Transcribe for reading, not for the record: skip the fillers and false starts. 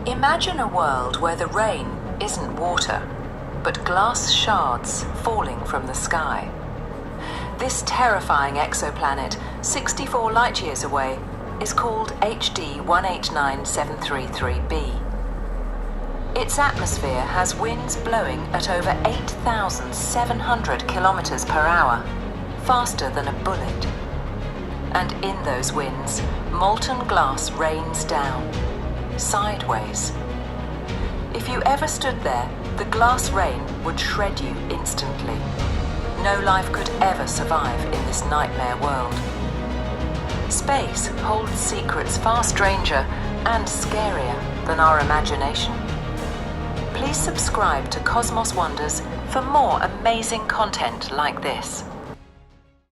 Imagine a world where the rain isn't water, but glass shards falling from the sky. This terrifying exoplanet, 64 light-years away, is called HD 189733b. Its atmosphere has winds blowing at over 8,700 kilometers per hour, faster than a bullet. And in those winds, molten glass rains down, sideways. If you ever stood there, the glass rain would shred you instantly. No life could ever survive in this nightmare world. Space holds secrets far stranger and scarier than our imagination. Please subscribe to Cosmos Wonders for more amazing content like this.